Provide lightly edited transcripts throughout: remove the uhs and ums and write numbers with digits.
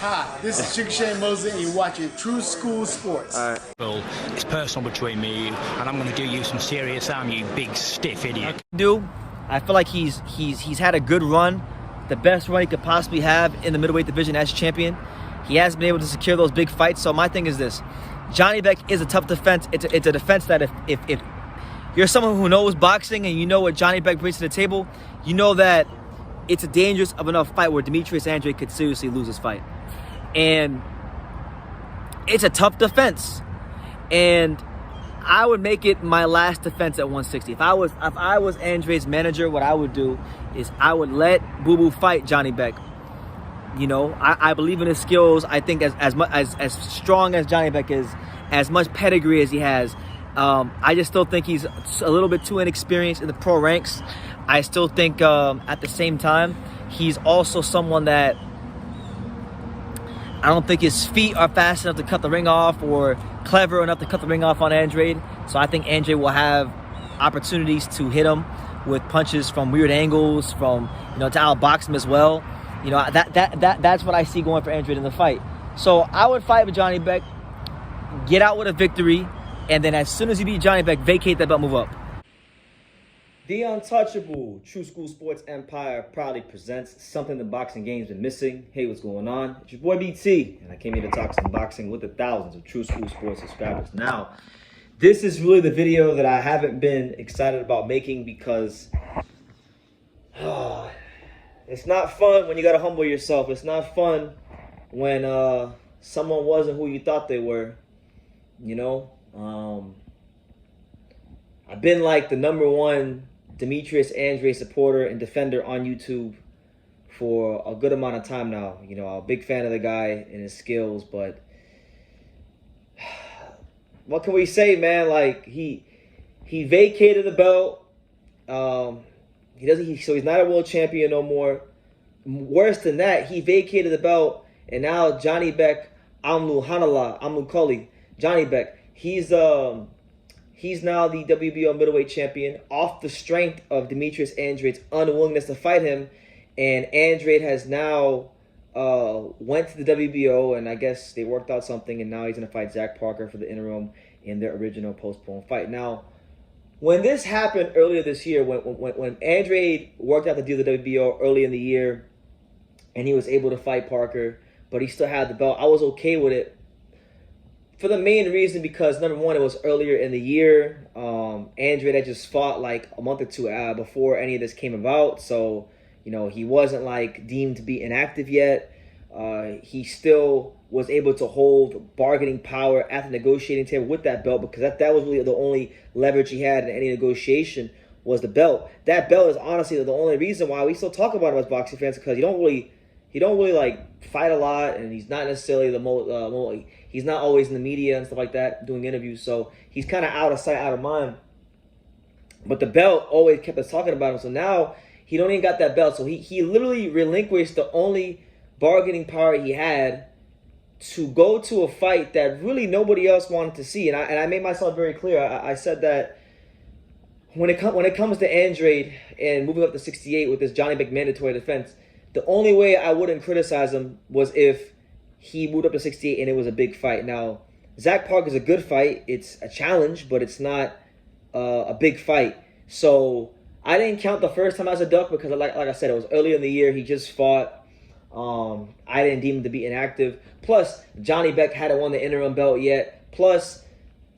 Hi, this is Chick Shane Mosley, and you're watching True School Sports. All right. Well, it's personal between me and you, and I'm going to do you some serious harm, you big stiff idiot. I feel like he's had a good run, the best run he could possibly have in the middleweight division as champion. He has been able to secure those big fights. So my thing is this: Janibek is a tough defense. It's a defense that if you're someone who knows boxing and you know what Janibek brings to the table, you know that it's a dangerous of enough fight where Demetrius Andrade could seriously lose his fight. And it's a tough defense. And I would make it my last defense at 160. If I was Andrade's manager, what I would do is I would let Boo Boo fight Janibek. You know, I believe in his skills. I think as strong as Janibek is, as much pedigree as he has, I just still think he's a little bit too inexperienced in the pro ranks. I still think at the same time, he's also someone that I don't think his feet are fast enough to cut the ring off or clever enough to cut the ring off on Andrade. So I think Andrade will have opportunities to hit him with punches from weird angles, from, to outbox him as well. That's what I see going for Andrade in the fight. So I would fight with Janibek, get out with a victory, and then as soon as you beat Janibek, vacate that belt, move up. The Untouchable True School Sports Empire proudly presents something the boxing game's been missing. Hey, what's going on? It's your boy BT, and I came here to talk some boxing with the thousands of True School Sports subscribers. Now, this is really the video that I haven't been excited about making because it's not fun when you gotta humble yourself. It's not fun when someone wasn't who you thought they were. I've been like the #1 Demetrius Andrade supporter and defender on YouTube for a good amount of time now. I'm a big fan of the guy and his skills, but what can we say, man? Like he vacated the belt. So he's not a world champion no more. Worse than that, he vacated the belt, and now Janibek Alimkhanuly, Janibek, he's now the WBO middleweight champion off the strength of Demetrius Andrade's unwillingness to fight him. And Andrade has now went to the WBO, and I guess they worked out something, and now he's going to fight Zach Parker for the interim in their original postponed fight. Now, when this happened earlier this year, when Andrade worked out the deal with the WBO early in the year, and he was able to fight Parker, but he still had the belt, I was okay with it. For the main reason, because #1, it was earlier in the year. Andrade had just fought like a month or two before any of this came about. So, he wasn't like deemed to be inactive yet. He still was able to hold bargaining power at the negotiating table with that belt, because that was really the only leverage he had in any negotiation was the belt. That belt is honestly the only reason why we still talk about him as boxing fans, because he don't really like fight a lot, and he's not necessarily he's not always in the media and stuff like that doing interviews, so he's kind of out of sight, out of mind. But the belt always kept us talking about him, so now he don't even got that belt, so he literally relinquished the only bargaining power he had to go to a fight that really nobody else wanted to see. And I made myself very clear. I said that when it comes to Andrade and moving up to 68 with this Janibek mandatory defense, the only way I wouldn't criticize him was if he moved up to 68 and it was a big fight. Now, Zach Parker is a good fight. It's a challenge, but it's not a big fight. So I didn't count the first time as a duck because, like I said, it was early in the year. He just fought. I didn't deem him to be inactive. Plus, Janibek hadn't won the interim belt yet. Plus,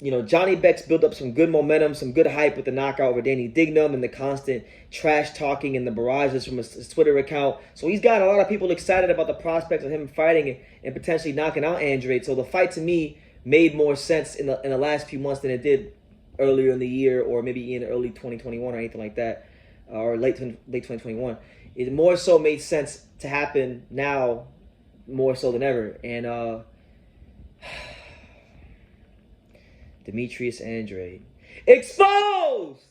Janibek's built up some good momentum, some good hype with the knockout over Danny Dignam and the constant trash talking and the barrages from his Twitter account. So he's got a lot of people excited about the prospects of him fighting and potentially knocking out Andrade. So the fight to me made more sense in the last few months than it did earlier in the year, or maybe in early 2021 or anything like that, or late 2021. It more so made sense to happen now more so than ever. And Demetrius Andrade exposed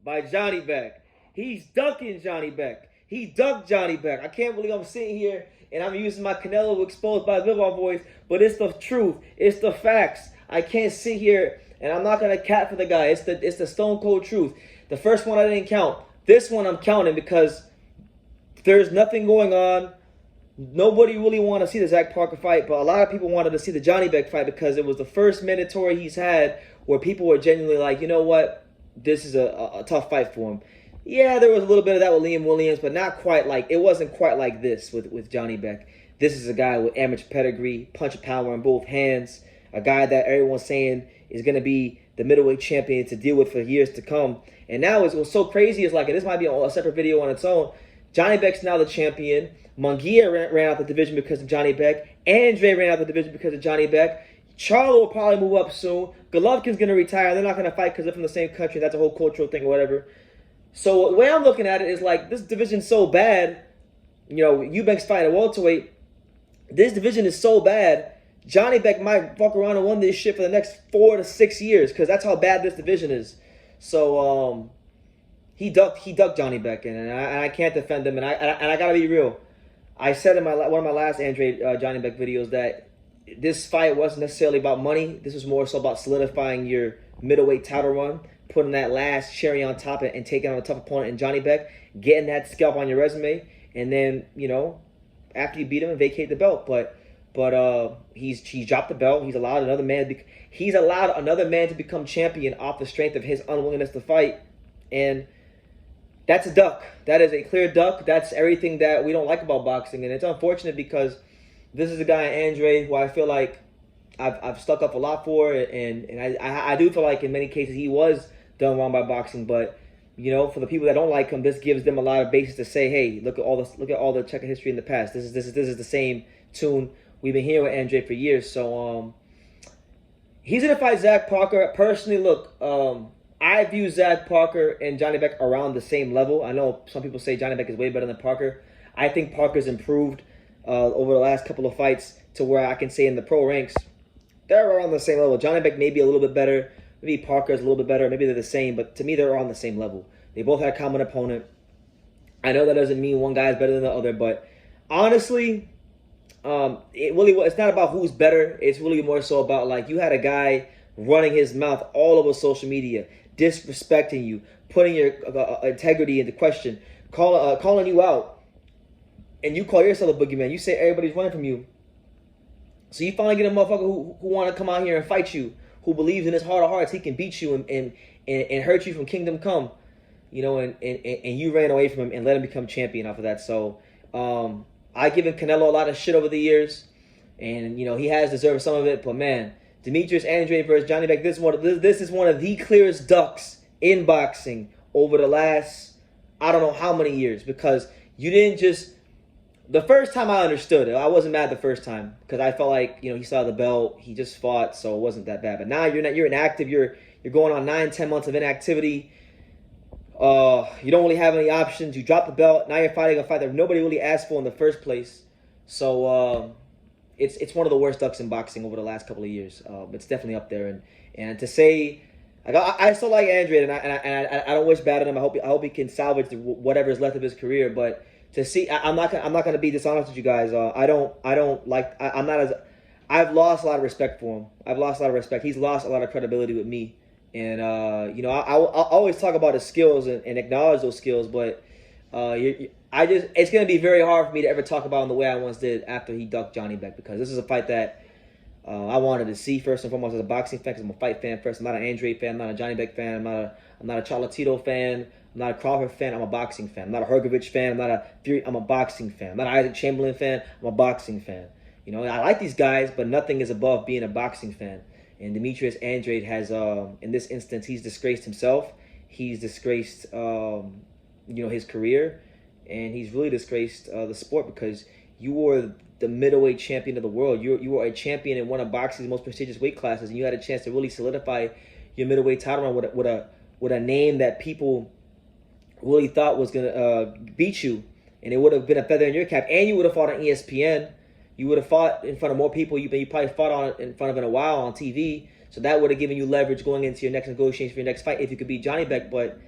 by Janibek. He's ducking Janibek. He ducked Janibek. I can't believe I'm sitting here and I'm using my Canelo exposed by Live voice, but it's the truth. It's the facts. I can't sit here and I'm not gonna cat for the guy. It's the stone cold truth. The first one I didn't count. This one I'm counting because there's nothing going on. nobody really wanted to see the Zach Parker fight, but a lot of people wanted to see the Janibek fight because it was the first mandatory he's had where people were genuinely like, you know what, this is a tough fight for him. Yeah, there was a little bit of that with Liam Williams, but not quite like, it wasn't quite like this with Janibek. This is a guy with amateur pedigree, punch of power in both hands, a guy that everyone's saying is going to be the middleweight champion to deal with for years to come. And now what's so crazy is like, and this might be a separate video on its own, Janibek's now the champion. Munguia ran out the division because of Janibek. Andre ran out the division because of Janibek. Charlo will probably move up soon. Golovkin's going to retire. They're not going to fight because they're from the same country. That's a whole cultural thing or whatever. So the way I'm looking at it is like, this division's so bad. You know, Eubank's fighting at welterweight. This division is so bad, Janibek might fuck around and win this shit for the next 4 to 6 years because that's how bad this division is. So he ducked Janibek, and I can't defend him. And I gotta be real. I said in one of my last Andrade Janibek videos that this fight wasn't necessarily about money. This was more so about solidifying your middleweight title run, putting that last cherry on top and taking on a tough opponent in Janibek, getting that scalp on your resume, and then, you know, after you beat him and vacate the belt. But he's dropped the belt. He's allowed another man to become champion off the strength of his unwillingness to fight, and that's a duck. That is a clear duck. That's everything that we don't like about boxing, and it's unfortunate because this is a guy, Andre, who I feel like I've stuck up a lot for, and I do feel like in many cases he was done wrong by boxing. But you know, for the people that don't like him, this gives them a lot of basis to say, hey, look at all the checker history in the past. This is the same tune we've been hearing with Andre for years. So he's gonna fight Zach Parker. Personally, look, I view Zach Parker and Janibek around the same level. I know some people say Janibek is way better than Parker. I think Parker's improved over the last couple of fights to where I can say in the pro ranks, they're around the same level. Janibek may be a little bit better. Maybe Parker's a little bit better. Maybe they're the same. But to me, they're on the same level. They both had a common opponent. I know that doesn't mean one guy is better than the other. But honestly, it's not about who's better. It's really more so about, like, you had a guy running his mouth all over social media, disrespecting you, putting your integrity into question, calling you out, and you call yourself a boogeyman. You say everybody's running from you. So you finally get a motherfucker who want to come out here and fight you, who believes in his heart of hearts he can beat you and hurt you from kingdom come, you know, and you ran away from him and let him become champion off of that. So I've given Canelo a lot of shit over the years, and you know, he has deserved some of it. But man, Demetrius Andrade versus Janibek, this is one of the clearest ducks in boxing over the last, I don't know how many years, because you didn't just, the first time I understood it, I wasn't mad the first time because I felt like, you know, he saw the belt, he just fought, so it wasn't that bad. But now you're inactive, you're going on 9-10 months of inactivity. You don't really have any options. You drop the belt. Now you're fighting a fight that nobody really asked for in the first place. So it's one of the worst ducks in boxing over the last couple of years. It's definitely up there. And to say, like, I still like Andre, and I don't wish bad on him. I hope he can salvage whatever is left of his career. But to see, I'm not gonna be dishonest with you guys. I've lost a lot of respect for him. I've lost a lot of respect. He's lost a lot of credibility with me. And you know, I'll always talk about his skills and acknowledge those skills, but it's gonna be very hard for me to ever talk about him the way I once did after he ducked Janibek, because this is a fight that I wanted to see first and foremost as a boxing fan, because I'm a fight fan first. I'm not an Andre fan. I'm not a Janibek fan. I'm not a Cholatito fan. I'm not a Crawford fan. I'm a boxing fan. I'm not a Hergovich fan. I'm not a Fury. I'm a boxing fan. I'm not an Isaac Chamberlain fan. I'm a boxing fan. You know, I like these guys, but nothing is above being a boxing fan. And Demetrius Andrade has, in this instance, he's disgraced himself. He's disgraced, you know, his career, and he's really disgraced the sport, because you were the middleweight champion of the world. You were a champion in one of boxing's most prestigious weight classes, and you had a chance to really solidify your middleweight title run with a name that people really thought was gonna beat you, and it would have been a feather in your cap. And you would have fought on ESPN. You would have fought in front of more people you probably fought in front of in a while on TV. So that would have given you leverage going into your next negotiation for your next fight if you could beat Janibek. But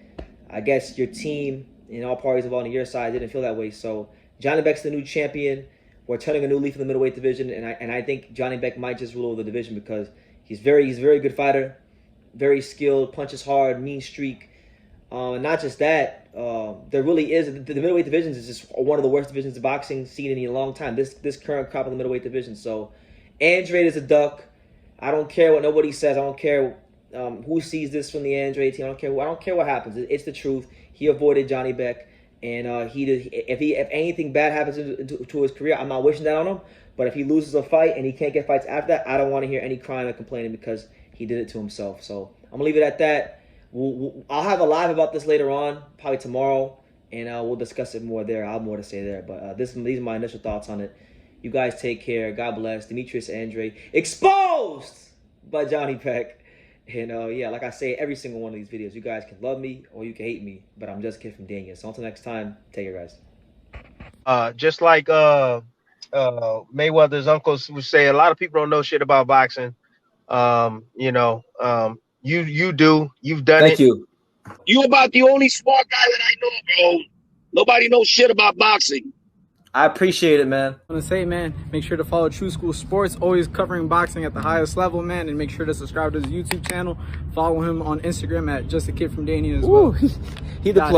I guess your team and all parties involved on your side didn't feel that way. So Janibek's the new champion. We're turning a new leaf in the middleweight division, and I think Janibek might just rule over the division, because he's a very good fighter, very skilled, punches hard, mean streak. And not just that, there really is the middleweight divisions is just one of the worst divisions of boxing seen in a long time. This current crop of the middleweight division. So Andrade is a duck. I don't care what nobody says. I don't care who sees this from the Andrade team. I don't care what happens. It's the truth. He avoided Janibek, and if anything bad happens to his career, I'm not wishing that on him. But if he loses a fight and he can't get fights after that, I don't want to hear any crying or complaining because he did it to himself. So I'm gonna leave it at that. I'll have a live about this later on, probably tomorrow, and we'll discuss it more there. I'll have more to say there. But these are my initial thoughts on it. You guys take care. God bless. Demetrius Andrade exposed by Janibek. And yeah, like I say, every single one of these videos, you guys can love me or you can hate me, but I'm just a kid from Daniel. So until next time, take care, guys. Just like Mayweather's uncles would say, a lot of people don't know shit about boxing. You do. You've done it. Thank you. You about the only smart guy that I know, bro. Nobody knows shit about boxing. I appreciate it, man. I want to say, man, make sure to follow True School Sports, always covering boxing at the highest level, man, and make sure to subscribe to his YouTube channel. Follow him on Instagram at Just a Kid from Danny as well. He the plug.